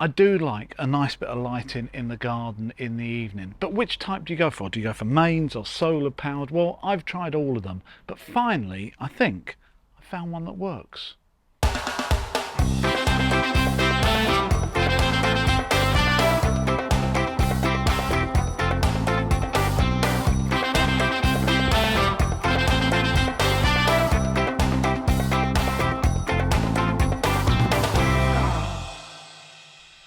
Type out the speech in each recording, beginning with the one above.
I do like a nice bit of lighting in the garden in the evening, but which type do you go for? Do you go for mains or solar powered? Well, I've tried all of them, but finally I think I found one that works.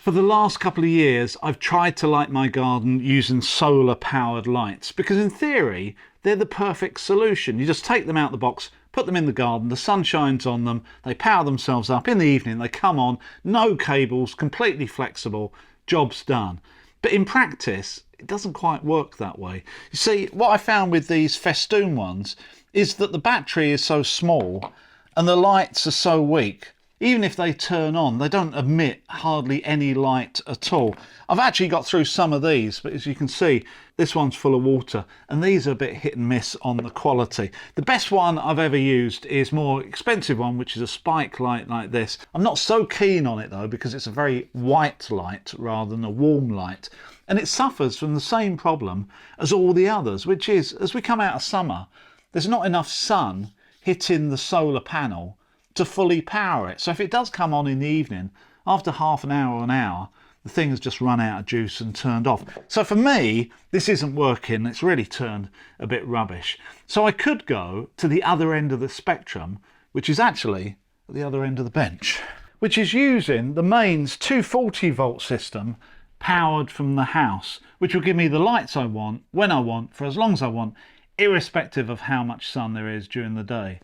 For the last couple of years, I've tried to light my garden using solar powered lights because in theory, they're the perfect solution. You just take them out of the box, put them in the garden, the sun shines on them, they power themselves up in the evening, they come on, no cables, completely flexible, job's done. But in practice, it doesn't quite work that way. You see, what I found with these festoon ones is that the battery is so small and the lights are so weak. Even if they turn on, they don't emit hardly any light at all. I've actually got through some of these, but as you can see, this one's full of water and these are a bit hit and miss on the quality. The best one I've ever used is a more expensive one, which is a spike light like this. I'm not so keen on it though, because it's a very white light rather than a warm light. And it suffers from the same problem as all the others, which is, as we come out of summer, there's not enough sun hitting the solar panel to fully power it. So if it does come on in the evening, after half an hour or an hour, the thing has just run out of juice and turned off. So for me, this isn't working. It's really turned a bit rubbish. So I could go to the other end of the spectrum, which is actually at the other end of the bench, which is using the mains 240 volt system powered from the house, which will give me the lights I want, when I want, for as long as I want, irrespective of how much sun there is during the day.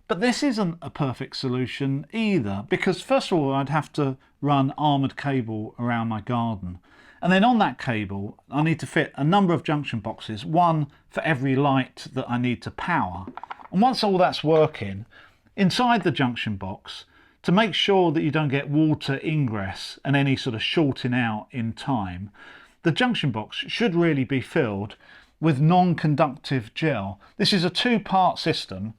But this isn't a perfect solution either, because first of all I'd have to run armoured cable around my garden, and then on that cable I need to fit a number of junction boxes, one for every light that I need to power. And once all that's working, inside the junction box, to make sure that you don't get water ingress and any sort of shorting out in time, the junction box should really be filled with non-conductive gel. This is a two-part system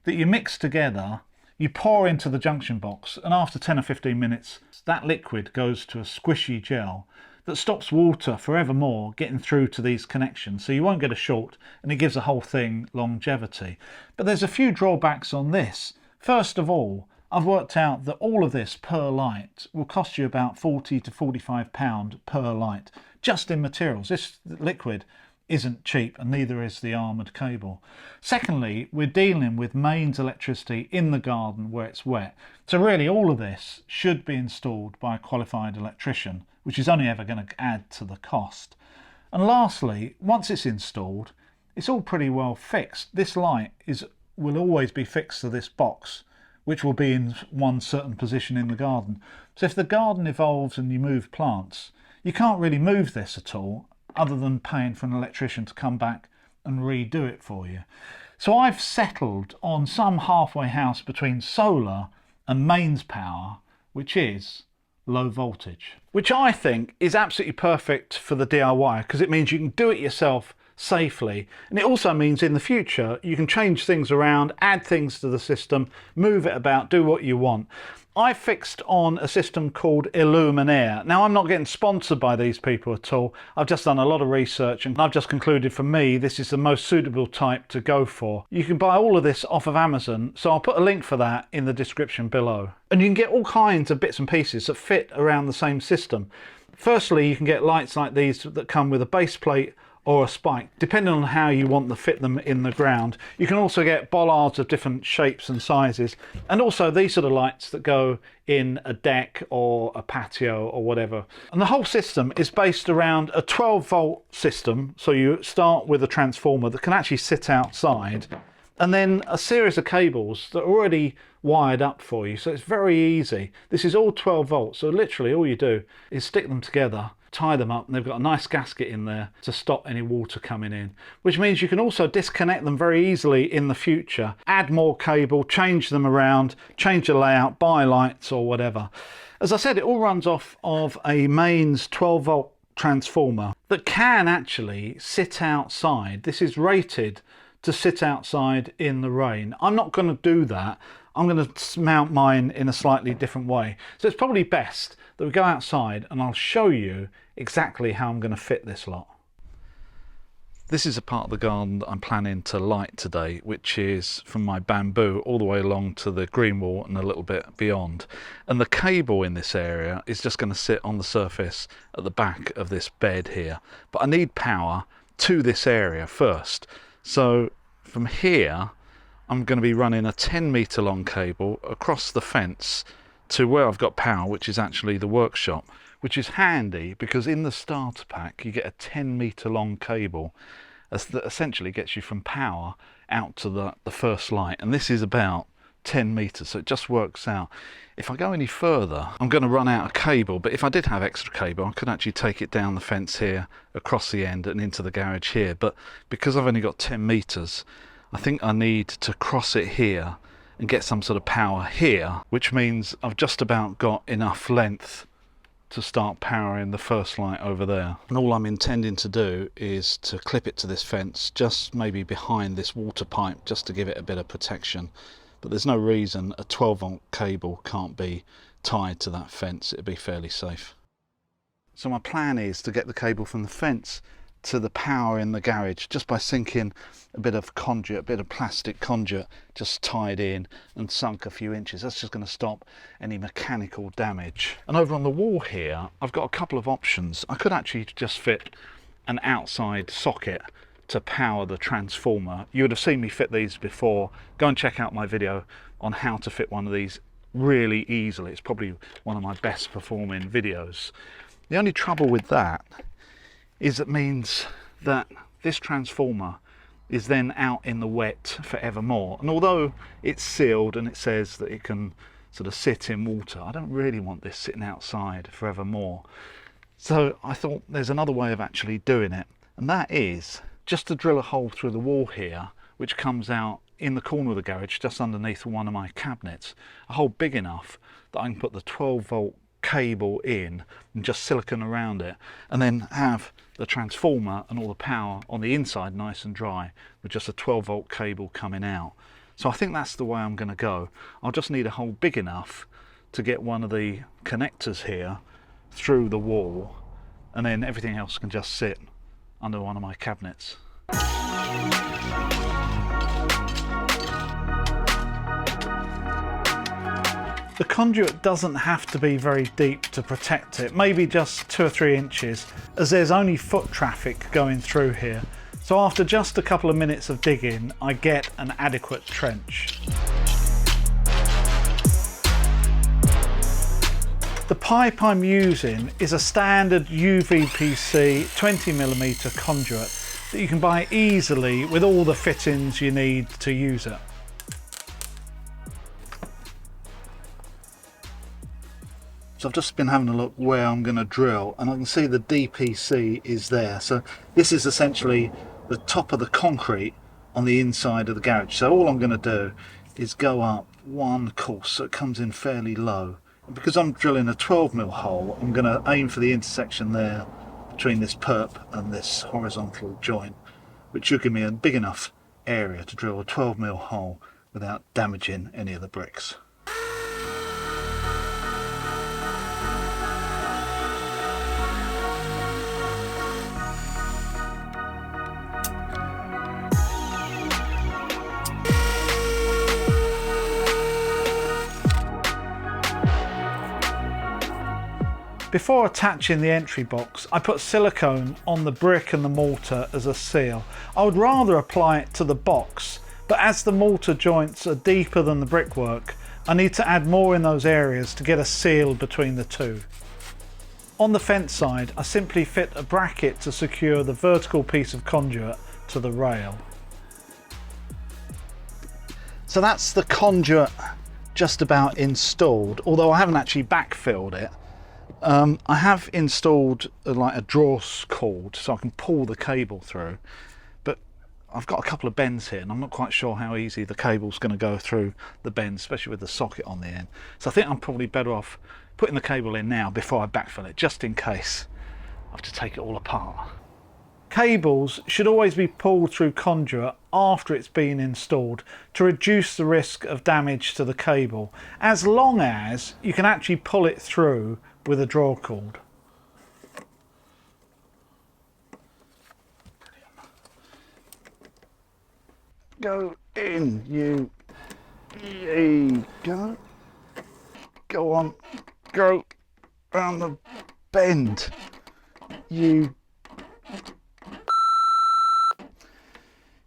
that you mix together, you pour into the junction box, and after 10 or 15 minutes that liquid goes to a squishy gel that stops water forevermore getting through to these connections, so you won't get a short and it gives the whole thing longevity. But there's a few drawbacks on this. First of all, I've worked out that all of this per light will cost you about £40 to £45 per light, just in materials. This liquid isn't cheap, and neither is the armoured cable. Secondly, we're dealing with mains electricity in the garden where it's wet. So really all of this should be installed by a qualified electrician, which is only ever going to add to the cost. And lastly, once it's installed, it's all pretty well fixed. This light will always be fixed to this box, which will be in one certain position in the garden. So if the garden evolves and you move plants, you can't really move this at all, other than paying for an electrician to come back and redo it for you. So I've settled on some halfway house between solar and mains power, which is low voltage, which I think is absolutely perfect for the DIY, because it means you can do it yourself safely, and it also means in the future you can change things around, add things to the system, move it about, do what you want. I fixed on a system called Illuminaire. Now, I'm not getting sponsored by these people at all. I've just done a lot of research and I've just concluded for me this is the most suitable type to go for. You can buy all of this off of Amazon, so I'll put a link for that in the description below. And you can get all kinds of bits and pieces that fit around the same system. Firstly, you can get lights like these that come with a base plate or a spike, depending on how you want to fit them in the ground. You can also get bollards of different shapes and sizes, and also these sort of lights that go in a deck or a patio or whatever. And the whole system is based around a 12 volt system, so you start with a transformer that can actually sit outside, and then a series of cables that are already wired up for you, so it's very easy. This is all 12 volts, so literally all you do is stick them together, tie them up, and they've got a nice gasket in there to stop any water coming in, which means you can also disconnect them very easily in the future, add more cable, change them around, change the layout, buy lights or whatever. As I said, it all runs off of a mains 12 volt transformer that can actually sit outside. This is rated to sit outside in the rain. I'm not going to do that. I'm going to mount mine in a slightly different way. So it's probably best that we go outside and I'll show you exactly how I'm going to fit this lot. This is a part of the garden that I'm planning to light today, which is from my bamboo all the way along to the green wall and a little bit beyond. And the cable in this area is just going to sit on the surface at the back of this bed here. But I need power to this area first. So from here, I'm going to be running a 10-metre long cable across the fence to where I've got power, which is actually the workshop, which is handy because in the starter pack you get a 10-metre long cable that essentially gets you from power out to the first light, and this is about 10 metres, so it just works out. If I go any further I'm going to run out of cable, but if I did have extra cable I could actually take it down the fence here, across the end and into the garage here, but because I've only got 10 metres I think I need to cross it here and get some sort of power here, which means I've just about got enough length to start powering the first light over there. And all I'm intending to do is to clip it to this fence, just maybe behind this water pipe, just to give it a bit of protection. But there's no reason a 12-volt cable can't be tied to that fence. It'd be fairly safe. So my plan is to get the cable from the fence to the power in the garage just by sinking a bit of conduit, a bit of plastic conduit, just tied in and sunk a few inches. That's just going to stop any mechanical damage. And over on the wall here I've got a couple of options. I could actually just fit an outside socket to power the transformer. You would have seen me fit these before. Go and check out my video on how to fit one of these really easily. It's probably one of my best performing videos. The only trouble with that is it means that this transformer is then out in the wet forevermore. And although it's sealed and it says that it can sort of sit in water, I don't really want this sitting outside forevermore. So I thought there's another way of actually doing it, and that is just to drill a hole through the wall here, which comes out in the corner of the garage just underneath one of my cabinets, a hole big enough that I can put the 12-volt cable in and just silicone around it, and then have the transformer and all the power on the inside nice and dry with just a 12-volt cable coming out. So I think that's the way I'm going to go. I'll just need a hole big enough to get one of the connectors here through the wall, and then everything else can just sit under one of my cabinets. The conduit doesn't have to be very deep to protect it, maybe just 2 or 3 inches, as there's only foot traffic going through here. So after just a couple of minutes of digging, I get an adequate trench. The pipe I'm using is a standard UVPC 20mm conduit that you can buy easily with all the fittings you need to use it. So I've just been having a look where I'm going to drill, and I can see the DPC is there. So this is essentially the top of the concrete on the inside of the garage. So all I'm going to do is go up one course so it comes in fairly low. And because I'm drilling a 12mm hole, I'm going to aim for the intersection there between this perp and this horizontal joint, which should give me a big enough area to drill a 12mm hole without damaging any of the bricks. Before attaching the entry box, I put silicone on the brick and the mortar as a seal. I would rather apply it to the box, but as the mortar joints are deeper than the brickwork, I need to add more in those areas to get a seal between the two. On the fence side, I simply fit a bracket to secure the vertical piece of conduit to the rail. So that's the conduit just about installed, although I haven't actually backfilled it. I have installed like a draw cord so I can pull the cable through, but I've got a couple of bends here and I'm not quite sure how easy the cable's going to go through the bends, especially with the socket on the end. So I think I'm probably better off putting the cable in now before I backfill it, just in case I have to take it all apart. Cables should always be pulled through conduit after it's been installed to reduce the risk of damage to the cable, as long as you can actually pull it through with a draw cord. Go in, you. There you go. Go on. Go round the bend. You.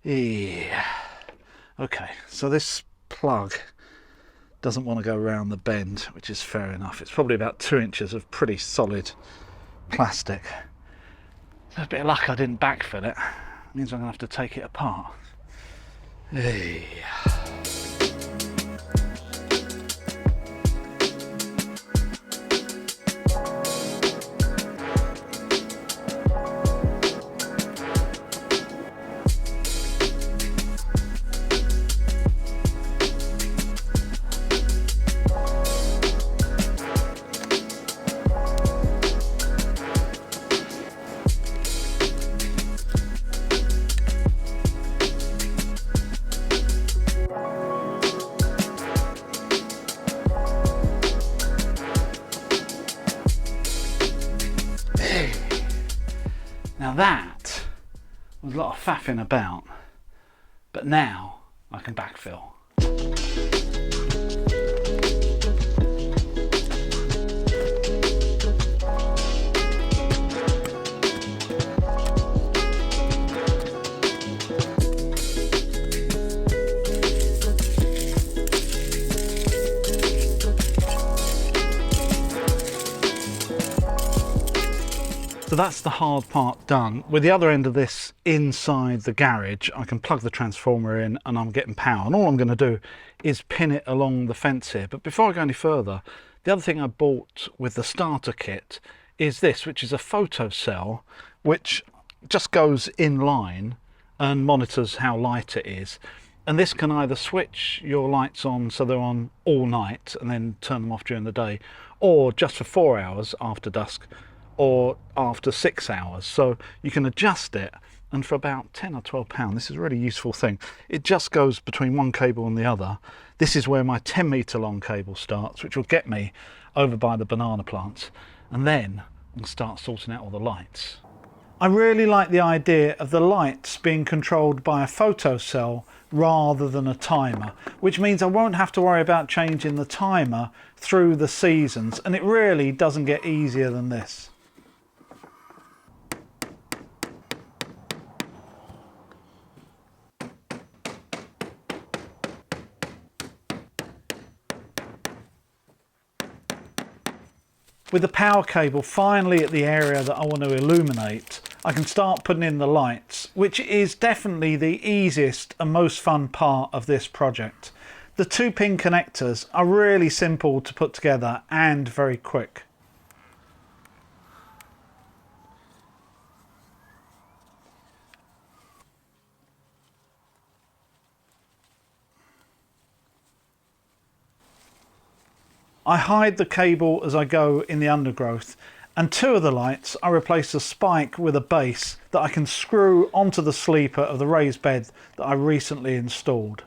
Yeah. Okay, so this plug doesn't want to go around the bend, which is fair enough. It's probably about 2 inches of pretty solid plastic. So a bit of luck I didn't backfill it. Means I'm going to have to take it apart. Hey. Now that was a lot of faffing about, but now I can backfill. So that's the hard part done. With the other end of this inside the garage, I can plug the transformer in and I'm getting power. And all I'm going to do is pin it along the fence here. But before I go any further, the other thing I bought with the starter kit is this, which is a photocell, which just goes in line and monitors how light it is. And this can either switch your lights on so they're on all night and then turn them off during the day, or just for 4 hours after dusk, or after 6 hours. So you can adjust it, and for about 10 or 12 pounds, this is a really useful thing. It just goes between one cable and the other. This is where my 10-metre long cable starts, which will get me over by the banana plants, and then I can start sorting out all the lights. I really like the idea of the lights being controlled by a photocell rather than a timer, which means I won't have to worry about changing the timer through the seasons, and it really doesn't get easier than this. With the power cable finally at the area that I want to illuminate, I can start putting in the lights, which is definitely the easiest and most fun part of this project. The 2-pin connectors are really simple to put together and very quick. I hide the cable as I go in the undergrowth, and 2 of the lights I replace a spike with a base that I can screw onto the sleeper of the raised bed that I recently installed.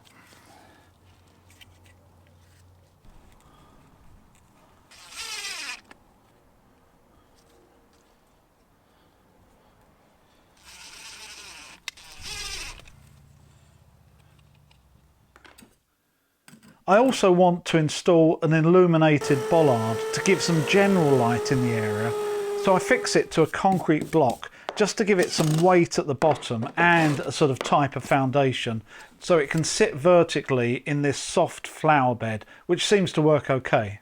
I also want to install an illuminated bollard to give some general light in the area, so I fix it to a concrete block just to give it some weight at the bottom and a sort of type of foundation, so it can sit vertically in this soft flower bed, which seems to work okay.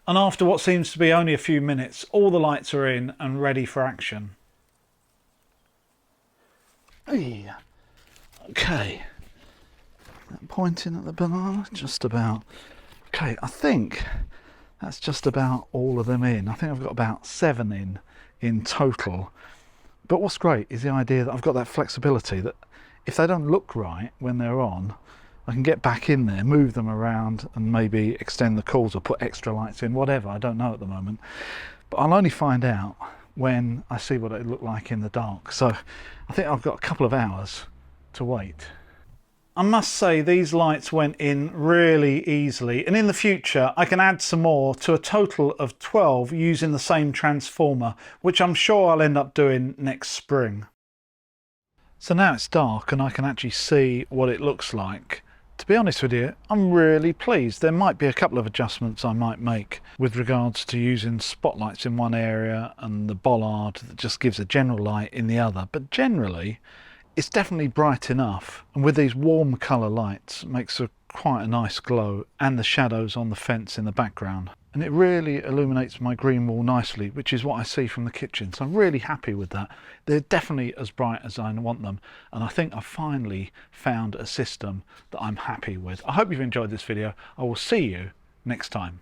And after what seems to be only a few minutes, all the lights are in and ready for action. Hey. Okay, pointing at the banana, just about. Okay, I think that's just about all of them in. I think I've got about 7 in total. But what's great is the idea that I've got that flexibility that if they don't look right when they're on, I can get back in there, move them around and maybe extend the cords or put extra lights in, whatever, I don't know at the moment. But I'll only find out when I see what it looked like in the dark. So I think I've got a couple of hours to wait. I must say these lights went in really easily, and in the future I can add some more to a total of 12 using the same transformer, which I'm sure I'll end up doing next spring. So now it's dark and I can actually see what it looks like. To be honest with you, I'm really pleased. There might be a couple of adjustments I might make with regards to using spotlights in one area and the bollard that just gives a general light in the other, but generally it's definitely bright enough, and with these warm colour lights it makes quite a nice glow, and the shadows on the fence in the background, and it really illuminates my green wall nicely, which is what I see from the kitchen. So I'm really happy with that. They're definitely as bright as I want them, and I think I've finally found a system that I'm happy with. I hope you've enjoyed this video. I will see you next time.